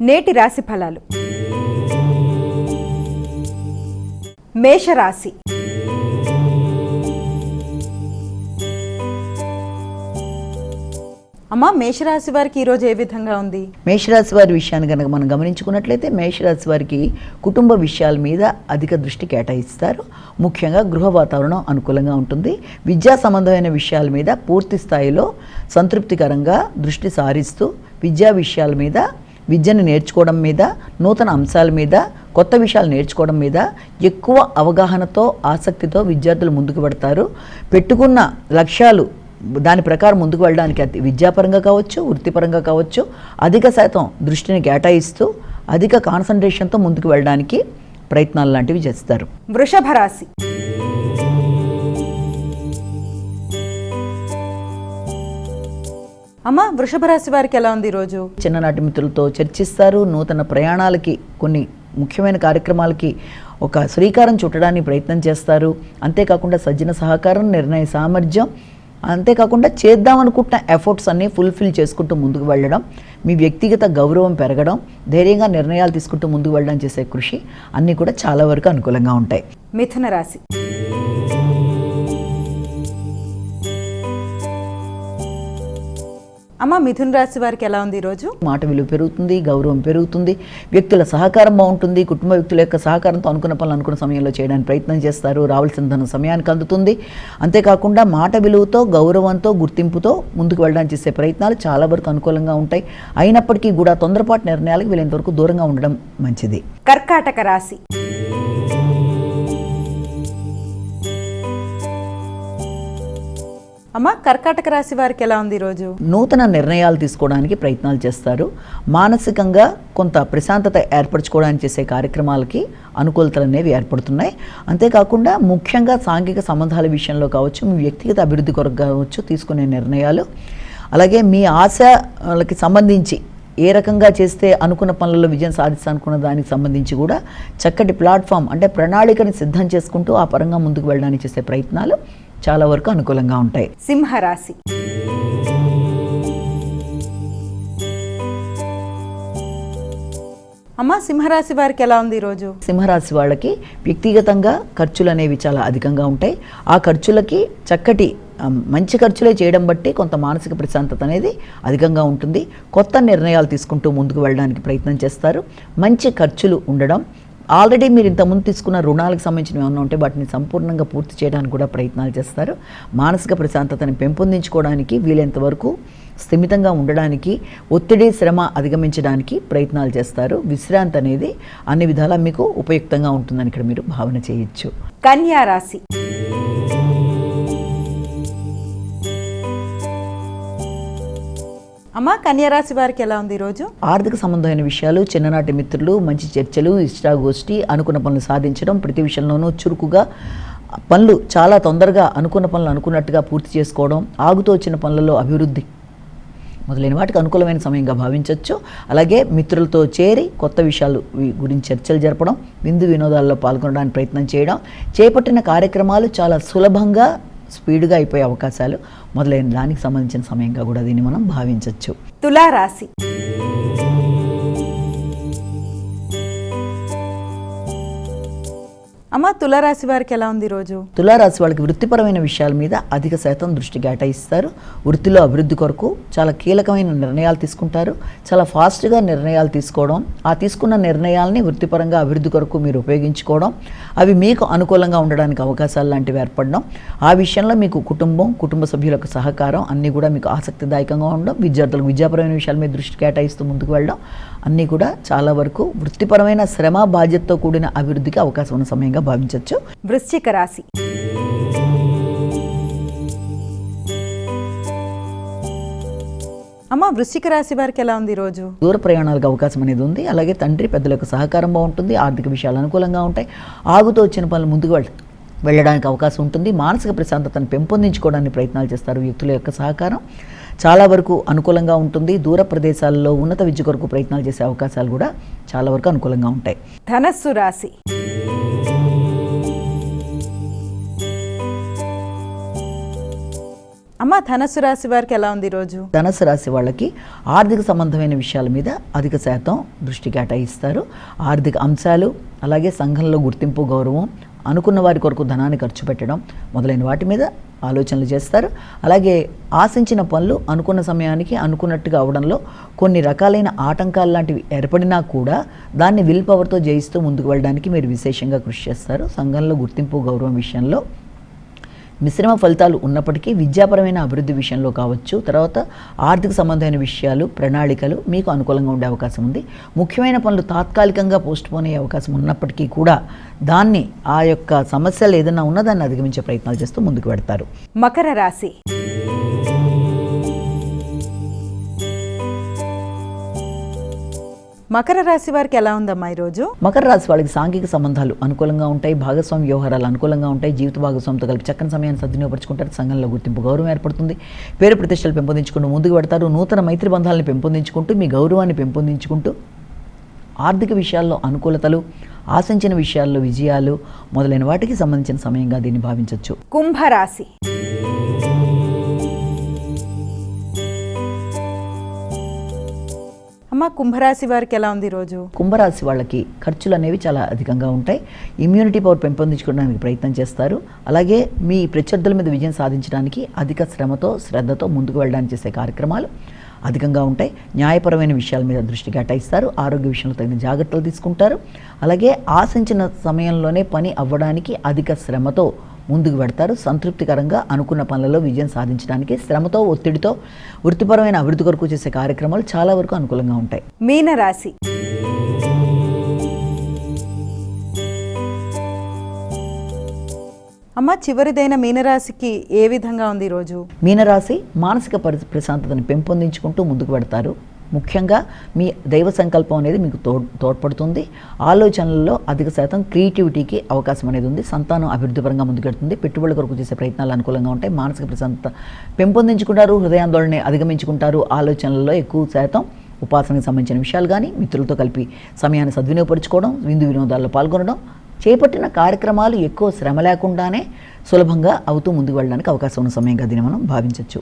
నేటి రాశి ఫలాలు. మేషరాశి. అమ్మ, మేషరాశి వారికి ఈరోజు ఏ విధంగా ఉంది? మేషరాశి వారి విషయాన్ని కనుక మనం గమనించుకున్నట్లయితే మేషరాశి వారికి కుటుంబ విషయాల మీద అధిక దృష్టి కేటాయిస్తారు. ముఖ్యంగా గృహ వాతావరణం అనుకూలంగా ఉంటుంది. విద్యా సంబంధమైన విషయాల మీద పూర్తి స్థాయిలో సంతృప్తికరంగా దృష్టి సారిస్తూ విద్యా విషయాల మీద, విద్యను నేర్చుకోవడం మీద, నూతన అంశాల మీద, కొత్త విషయాలు నేర్చుకోవడం మీద ఎక్కువ అవగాహనతో, ఆసక్తితో విద్యార్థులు ముందుకు పడతారు. పెట్టుకున్న లక్ష్యాలు దాని ప్రకారం ముందుకు వెళ్ళడానికి విద్యాపరంగా కావచ్చు, వృత్తిపరంగా కావచ్చు అధిక శాతం దృష్టిని కేటాయిస్తూ అధిక కాన్సన్ట్రేషన్తో ముందుకు వెళ్ళడానికి ప్రయత్నాలు లాంటివి చేస్తారు. వృషభ రాశి. అమ్మ, వృషభ రాశి వారికి ఎలా ఉంది ఈరోజు? చిన్ననాటి మిత్రులతో చర్చిస్తారు. నూతన ప్రయాణాలకి, కొన్ని ముఖ్యమైన కార్యక్రమాలకి ఒక శ్రీకారం చుట్టడానికి ప్రయత్నం చేస్తారు. అంతేకాకుండా సజ్జన సహకారం, నిర్ణయ సామర్థ్యం, అంతేకాకుండా చేద్దామనుకుంటున్న ఎఫర్ట్స్ అన్నీ ఫుల్ఫిల్ చేసుకుంటూ ముందుకు వెళ్ళడం, మీ వ్యక్తిగత గౌరవం పెరగడం, ధైర్యంగా నిర్ణయాలు తీసుకుంటూ ముందుకు వెళ్ళడం చేసే కృషి అన్నీ కూడా చాలా వరకు అనుకూలంగా ఉంటాయి. మిథున రాశి. అమ్మ, మిథున రాశి వారికి ఎలా ఉంది ఈరోజు? మాట విలువ పెరుగుతుంది, గౌరవం పెరుగుతుంది, వ్యక్తుల సహకారం బాగుంటుంది. కుటుంబ వ్యక్తుల యొక్క సహకారంతో అనుకున్న పనులు అనుకున్న సమయంలో చేయడానికి ప్రయత్నం చేస్తారు. రావాల్సిన ధనం సమయానికి అందుతుంది. అంతేకాకుండా మాట విలువతో, గౌరవంతో, గుర్తింపుతో ముందుకు వెళ్ళడానికి చేసే ప్రయత్నాలు చాలా వరకు అనుకూలంగా ఉంటాయి. అయినప్పటికీ కూడా తొందరపాటు నిర్ణయాలకు వీలైనంతవరకు దూరంగా ఉండడం మంచిది. కర్కాటక రాశి. అమ్మ, కర్కాటక రాశి వారికి ఎలా ఉంది ఈరోజు? నూతన నిర్ణయాలు తీసుకోవడానికి ప్రయత్నాలు చేస్తారు. మానసికంగా కొంత ప్రశాంతత ఏర్పరచుకోవడానికి చేసే కార్యక్రమాలకి అనుకూలతలు అనేవి ఏర్పడుతున్నాయి. అంతేకాకుండా ముఖ్యంగా సాంఘిక సంబంధాల విషయంలో కావచ్చు, మీ వ్యక్తిగత అభివృద్ధి కొరకు కావచ్చు తీసుకునే నిర్ణయాలు, అలాగే మీ ఆశలకి సంబంధించి ఏ రకంగా చేస్తే అనుకున్న పనులలో విజయం సాధిస్తానుకున్న దానికి సంబంధించి కూడా చక్కటి ప్లాట్ఫామ్ అంటే ప్రణాళికని సిద్ధం చేసుకుంటూ ఆ పరంగా ముందుకు వెళ్ళడానికి చేసే ప్రయత్నాలు చాలా వరకు అనుకూలంగా ఉంటాయి. సింహరాశి. అమ్మ, సింహరాశి వారికి ఎలా ఉంది ఈరోజు? సింహరాశి వాళ్ళకి వ్యక్తిగతంగా ఖర్చులు అనేవి చాలా అధికంగా ఉంటాయి. ఆ ఖర్చులకి చక్కటి మంచి ఖర్చులే చేయడం బట్టి కొంత మానసిక ప్రశాంతత అనేది అధికంగా ఉంటుంది. కొత్త నిర్ణయాలు తీసుకుంటూ ముందుకు వెళ్ళడానికి ప్రయత్నం చేస్తారు. మంచి ఖర్చులు ఉండడం, ఆల్రెడీ మీరు ఇంతకుముందు తీసుకున్న రుణాలకు సంబంధించినవి ఏమన్నా ఉంటే వాటిని సంపూర్ణంగా పూర్తి చేయడానికి కూడా ప్రయత్నాలు చేస్తారు. మానసిక ప్రశాంతతని పెంపొందించుకోవడానికి, వీలైనంత వరకు స్థిమితంగా ఉండడానికి, ఒత్తిడి, శ్రమ అధిగమించడానికి ప్రయత్నాలు చేస్తారు. విశ్రాంతి అనేది అన్ని విధాలా మీకు ఉపయుక్తంగా ఉంటుందని ఇక్కడ మీరు భావన చేయొచ్చు. కన్యా రాశి. అమ్మ, కన్యా రాశి వారికి ఎలా ఉంది ఈరోజు? ఆర్థిక సంబంధమైన విషయాలు, చిన్ననాటి మిత్రులు, మంచి చర్చలు, ఇష్టాగోష్ఠి, అనుకున్న పనులు సాధించడం, ప్రతి విషయంలోనూ చురుకుగా పనులు చాలా తొందరగా అనుకున్న పనులు అనుకున్నట్టుగా పూర్తి చేసుకోవడం, ఆగుతూ వచ్చిన పనులలో అభివృద్ధి మొదలైన వాటికి అనుకూలమైన సమయంగా భావించవచ్చు. అలాగే మిత్రులతో చేరి కొత్త విషయాలు గురించి చర్చలు జరపడం, విందు వినోదాల్లో పాల్గొనడానికి ప్రయత్నం చేయడం, చేపట్టిన కార్యక్రమాలు చాలా సులభంగా స్పీడ్గా అయిపోయే అవకాశాలు మొదలైన దానికి సంబంధించిన సమయంగా కూడా దీన్ని మనం భావించవచ్చు. తులారాశి. అమ్మ, తులారాశి వారికి ఎలా ఉంది ఈరోజు? తులారాశి వాళ్ళకి వృత్తిపరమైన విషయాల మీద అధిక శాతం దృష్టి కేటాయిస్తారు. వృత్తిలో అభివృద్ధి కొరకు చాలా కీలకమైన నిర్ణయాలు తీసుకుంటారు. చాలా ఫాస్ట్గా నిర్ణయాలు తీసుకోవడం, ఆ తీసుకున్న నిర్ణయాలని వృత్తిపరంగా అభివృద్ధి కొరకు మీరు ఉపయోగించుకోవడం, అవి మీకు అనుకూలంగా ఉండడానికి అవకాశాలు లాంటివి ఏర్పడడం, ఆ విషయంలో మీకు కుటుంబ సభ్యులకు సహకారం అన్నీ కూడా మీకు ఆసక్తిదాయకంగా ఉండడం, విద్యార్థులకు విద్యాపరమైన విషయాల మీద దృష్టి కేటాయిస్తూ ముందుకు వెళ్ళడం అన్నీ కూడా చాలా వరకు వృత్తిపరమైన శ్రమ, బాధ్యతతో కూడిన అభివృద్ధికి అవకాశం ఉన్న సమయంగా భావించవచ్చు. వృశ్చిక రాశి. అమ్మ, వృశ్చిక రాశి వారికి ఎలా ఉంది ఈరోజు? దూర ప్రయాణాలకు అవకాశం అనేది ఉంది. అలాగే తండ్రి, పెద్దలకు సహకారం బాగుంటుంది. ఆర్థిక విషయాలు అనుకూలంగా ఉంటాయి. ఆగుతూ వచ్చిన పనులు ముందుకు వెళ్ళడానికి అవకాశం ఉంటుంది. మానసిక ప్రశాంతతను పెంపొందించుకోవడానికి ప్రయత్నాలు చేస్తారు. వ్యక్తుల యొక్క సహకారం చాలా వరకు అనుకూలంగా ఉంటుంది. దూర ప్రదేశాల్లో ఉన్నత విద్య కొరకు ప్రయత్నాలు చేసే అవకాశాలు కూడా చాలా వరకు అనుకూలంగా ఉంటాయి. ధనస్సు రాశి. అమ్మ ధనస్సు రాశి వారికి ఎలా ఉంది ఈరోజు? ధనుసు రాశి వాళ్ళకి ఆర్థిక సంబంధమైన విషయాల మీద అధిక శాతం దృష్టి కేటాయిస్తారు. ఆర్థిక అంశాలు, అలాగే సంఘంలో గుర్తింపు, గౌరవం, అనుకున్న వారి కొరకు ధనాన్ని ఖర్చు పెట్టడం మొదలైన వాటి మీద ఆలోచనలు చేస్తారు. అలాగే ఆశించిన పనులు అనుకున్న సమయానికి అనుకున్నట్టుగా అవడంలో కొన్ని రకాలైన ఆటంకాలు లాంటివి ఏర్పడినా కూడా దాన్ని విల్ పవర్తో జయిస్తూ ముందుకు వెళ్ళడానికి మీరు విశేషంగా కృషి చేస్తారు. సంఘంలో గుర్తింపు, గౌరవం విషయంలో మిశ్రమ ఫలితాలు ఉన్నప్పటికీ విద్యాపరమైన అభివృద్ధి విషయంలో కావచ్చు, తర్వాత ఆర్థిక సంబంధమైన విషయాలు, ప్రణాళికలు మీకు అనుకూలంగా ఉండే అవకాశం ఉంది. ముఖ్యమైన పనులు తాత్కాలికంగా పోస్ట్పోన్ అయ్యే అవకాశం ఉన్నప్పటికీ కూడా దాన్ని ఆ యొక్క సమస్యలు ఏదైనా ఉన్నదాన్ని అధిగమించే ప్రయత్నాలు చేస్తూ ముందుకు పెడతారు. మకర రాశి. మకర రాశి వారికి ఎలా ఉందమ్మా ఈరోజు? మకర రాశి వాళ్ళకి సాంఘిక సంబంధాలు అనుకూలంగా ఉంటాయి, భాగస్వామి వ్యవహారాలు అనుకూలంగా ఉంటాయి, జీవిత భాగస్వామితో కలిపి చక్కని సమయాన్ని సద్వినియోగపరుచుకుంటారు. సంఘంలో గుర్తింపు, గౌరవం ఏర్పడుతుంది. పేరు ప్రతిష్టలు పెంపొందించుకుంటూ ముందుకు పెడతారు. నూతన మైత్రి బంధాలను పెంపొందించుకుంటూ మీ గౌరవాన్ని పెంపొందించుకుంటూ ఆర్థిక విషయాల్లో అనుకూలతలు, ఆశించిన విషయాల్లో విజయాలు మొదలైన వాటికి సంబంధించిన సమయంగా దీన్ని భావించవచ్చు. కుంభరాశి. అమ్మ కుంభరాశి వారికి ఎలా ఉంది ఈరోజు? కుంభరాశి వాళ్ళకి ఖర్చులు అనేవి చాలా అధికంగా ఉంటాయి. ఇమ్యూనిటీ పవర్ పెంపొందించుకోవడానికి ప్రయత్నం చేస్తారు. అలాగే మీ ప్రత్యర్థుల మీద విజయం సాధించడానికి అధిక శ్రమతో, శ్రద్ధతో ముందుకు వెళ్ళడానికి చేసే కార్యక్రమాలు అధికంగా ఉంటాయి. న్యాయపరమైన విషయాల మీద దృష్టి కేటాయిస్తారు. ఆరోగ్య విషయంలో తగిన జాగ్రత్తలు తీసుకుంటారు. అలాగే ఆశించిన సమయంలోనే పని అవ్వడానికి అధిక శ్రమతో ముందుకు పెడతారు. సంతృప్తికరంగా అనుకున్న పనులలో విజయం సాధించడానికి శ్రమతో, ఒత్తిడితో వృత్తిపరమైన అభివృద్ధి కొరకు చేసే కార్యక్రమాలు చాలా వరకు అనుకూలంగా ఉంటాయి. మీనరాశి. అమ్మ చివరిదైన మీనరాశికి ఏ విధంగా ఉంది ఈరోజు? మీనరాశి మానసిక ప్రశాంతతను పెంపొందించుకుంటూ ముందుకు పెడతారు. ముఖ్యంగా మీ దైవ సంకల్పం అనేది మీకు తోడ్పడుతుంది. ఆలోచనలలో అధిక శాతం క్రియేటివిటీకి అవకాశం అనేది ఉంది. సంతానం అభివృద్ధిపరంగా ముందుకెడుతుంది. పెట్టుబడుల కొరకు చేసే ప్రయత్నాలు అనుకూలంగా ఉంటాయి. మానసిక ప్రశాంతత పెంపొందించుకుంటారు. హృదయాందోళన అధిగమించుకుంటారు. ఆలోచనలలో ఎక్కువ శాతం ఉపాసనకు సంబంధించిన విషయాలు కానీ, మిత్రులతో కలిపి సమయాన్ని సద్వినియోగపరచుకోవడం, విందు వినోదాల్లో పాల్గొనడం, చేపట్టిన కార్యక్రమాలు ఎక్కువ శ్రమ లేకుండానే సులభంగా అవుతూ ముందుకు వెళ్ళడానికి అవకాశం ఉన్న సమయంగా దీన్ని మనం భావించవచ్చు.